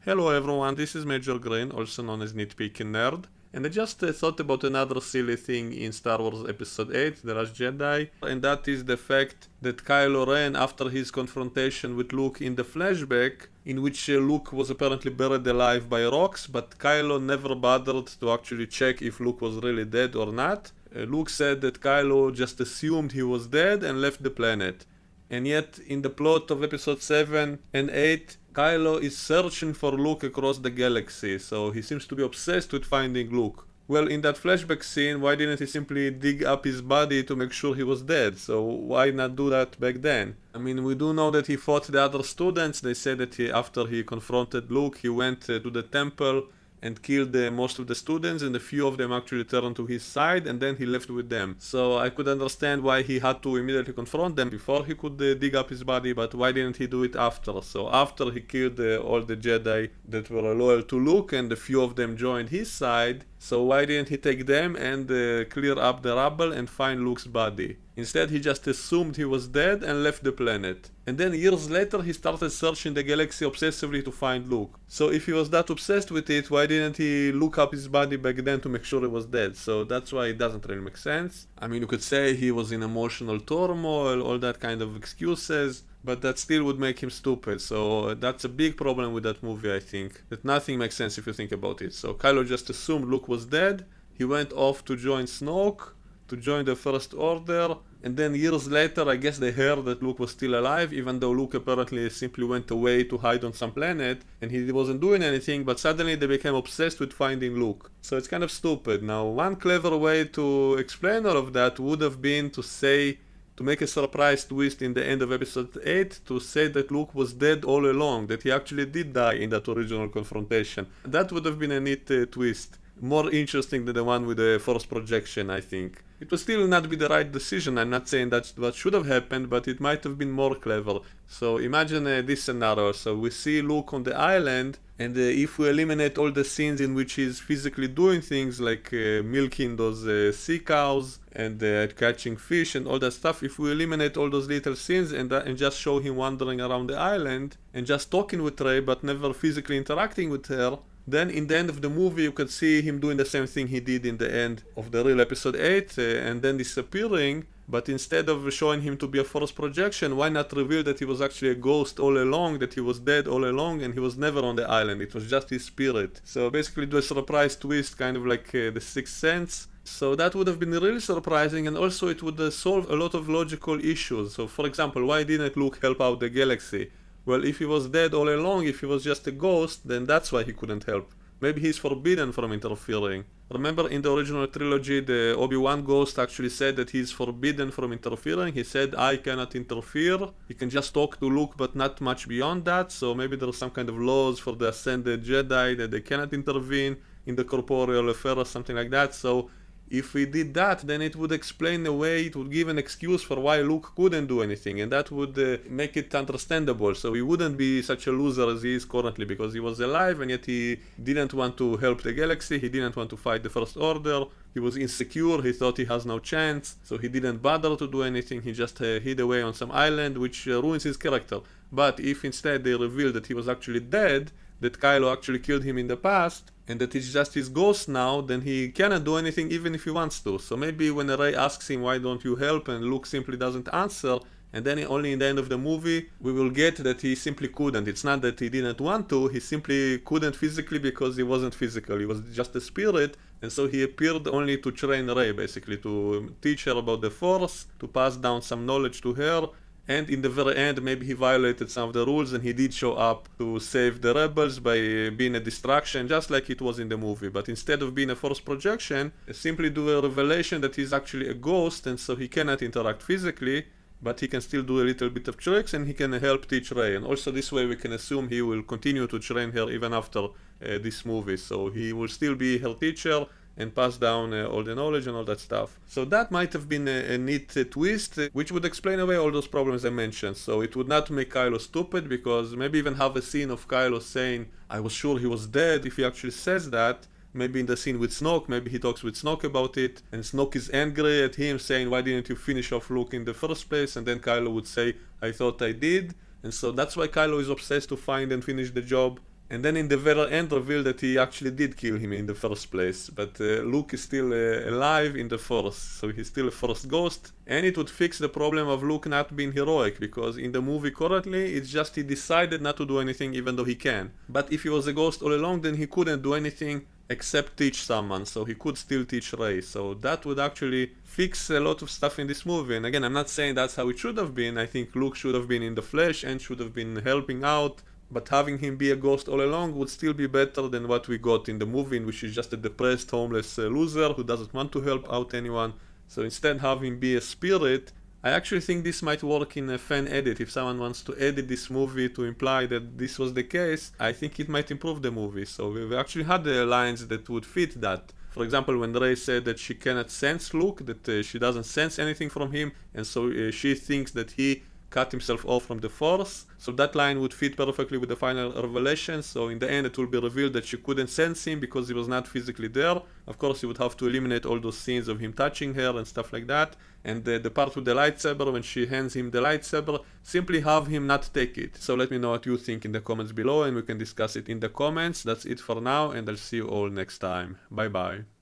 Hello everyone, this is Major Green, also known as Nitpicking Nerd, and I just thought about another silly thing in Star Wars Episode 8, The Last Jedi, and that is the fact that Kylo ran after his confrontation with Luke in the flashback, in which Luke was apparently buried alive by rocks, but Kylo never bothered to actually check if Luke was really dead or not. Luke said that Kylo just assumed he was dead and left the planet. And yet, in the plot of episode 7 and 8, Kylo is searching for Luke across the galaxy, so he seems to be obsessed with finding Luke. Well, in that flashback scene, why didn't he simply dig up his body to make sure he was dead? So why not do that back then? I mean, we do know that he fought the other students. They say that after he confronted Luke, he went to the temple and killed most of the students, and a few of them actually turned to his side, and then he left with them. So I could understand why he had to immediately confront them before he could dig up his body, but why didn't he do it after? So after he killed all the Jedi that were loyal to Luke, and a few of them joined his side, so why didn't he take them and clear up the rubble and find Luke's body? Instead, he just assumed he was dead and left the planet. And then years later, he started searching the galaxy obsessively to find Luke. So if he was that obsessed with it, why didn't he look up his body back then to make sure he was dead? So that's why it doesn't really make sense. I mean, you could say he was in emotional turmoil, all that kind of excuses, but that still would make him stupid. So that's a big problem with that movie, I think. That nothing makes sense if you think about it. So Kylo just assumed Luke was dead. He went off to join Snoke, to join the First Order, and then years later I guess they heard that Luke was still alive, even though Luke apparently simply went away to hide on some planet and he wasn't doing anything, but suddenly they became obsessed with finding Luke. So it's kind of stupid. Now, one clever way to explain all of that would have been to make a surprise twist in the end of episode 8 to say that Luke was dead all along, that he actually did die in that original confrontation. That would have been a neat twist. More interesting than the one with the force projection, I think. It would still not be the right decision. I'm not saying that's what should have happened, but it might have been more clever. So imagine this scenario. So we see Luke on the island, and if we eliminate all the scenes in which he's physically doing things like milking those sea cows and catching fish and all that stuff, if we eliminate all those little scenes and just show him wandering around the island and just talking with Rey but never physically interacting with her, then in the end of the movie you can see him doing the same thing he did in the end of the real episode 8 and then disappearing, but instead of showing him to be a force projection, why not reveal that he was actually a ghost all along, that he was dead all along and he was never on the island, it was just his spirit. So basically do a surprise twist, kind of like The Sixth Sense. So that would have been really surprising, and also it would solve a lot of logical issues. So for example, why didn't Luke help out the galaxy? Well, if he was dead all along, if he was just a ghost, then that's why he couldn't help. Maybe he's forbidden from interfering. Remember in the original trilogy, the Obi-Wan ghost actually said that he's forbidden from interfering. He said, I cannot interfere. He can just talk to Luke, but not much beyond that. So maybe there's some kind of laws for the Ascended Jedi that they cannot intervene in the corporeal affair or something like that. So if we did that, then it would explain away, it would give an excuse for why Luke couldn't do anything, and that would make it understandable. So he wouldn't be such a loser as he is currently, because he was alive and yet he didn't want to help the galaxy, he didn't want to fight the First Order, he was insecure, he thought he has no chance, so he didn't bother to do anything, he just hid away on some island, which ruins his character. But if instead they revealed that he was actually dead, that Kylo actually killed him in the past, and that he's just his ghost now, then he cannot do anything even if he wants to. So maybe when Rey asks him, why don't you help, and Luke simply doesn't answer, and then only in the end of the movie we will get that he simply couldn't. It's not that he didn't want to, he simply couldn't physically because he wasn't physical, he was just a spirit, and so he appeared only to train Rey, basically, to teach her about the Force, to pass down some knowledge to her. And in the very end, maybe he violated some of the rules and he did show up to save the rebels by being a distraction, just like it was in the movie. But instead of being a force projection, simply do a revelation that he's actually a ghost, and so he cannot interact physically, but he can still do a little bit of tricks and he can help teach Rey. And also this way we can assume he will continue to train her even after this movie. So he will still be her teacher and pass down all the knowledge and all that stuff. So that might have been a neat twist, which would explain away all those problems I mentioned. So it would not make Kylo stupid, because maybe even have a scene of Kylo saying, I was sure he was dead, if he actually says that. Maybe in the scene with Snoke, maybe he talks with Snoke about it, and Snoke is angry at him, saying, why didn't you finish off Luke in the first place? And then Kylo would say, I thought I did. And so that's why Kylo is obsessed to find and finish the job. And then in the very end reveal that he actually did kill him in the first place. But Luke is still alive in the Force, so he's still a Force ghost. And it would fix the problem of Luke not being heroic, because in the movie currently, it's just he decided not to do anything even though he can. But if he was a ghost all along, then he couldn't do anything except teach someone, so he could still teach Rey. So that would actually fix a lot of stuff in this movie. And again, I'm not saying that's how it should have been. I think Luke should have been in the flesh and should have been helping out. But having him be a ghost all along would still be better than what we got in the movie, in which he's just a depressed, homeless loser who doesn't want to help out anyone. So instead, have him be a spirit. I actually think this might work in a fan edit. If someone wants to edit this movie to imply that this was the case, I think it might improve the movie. So we've actually had the lines that would fit that. For example, when Rey said that she cannot sense Luke, that she doesn't sense anything from him, and so she thinks that he cut himself off from the Force. So that line would fit perfectly with the final revelation. So in the end it will be revealed that she couldn't sense him because he was not physically there. Of course you would have to eliminate all those scenes of him touching her and stuff like that. And the part with the lightsaber, when she hands him the lightsaber, simply have him not take it. So let me know what you think in the comments below and we can discuss it in the comments. That's it for now, and I'll see you all next time. Bye bye.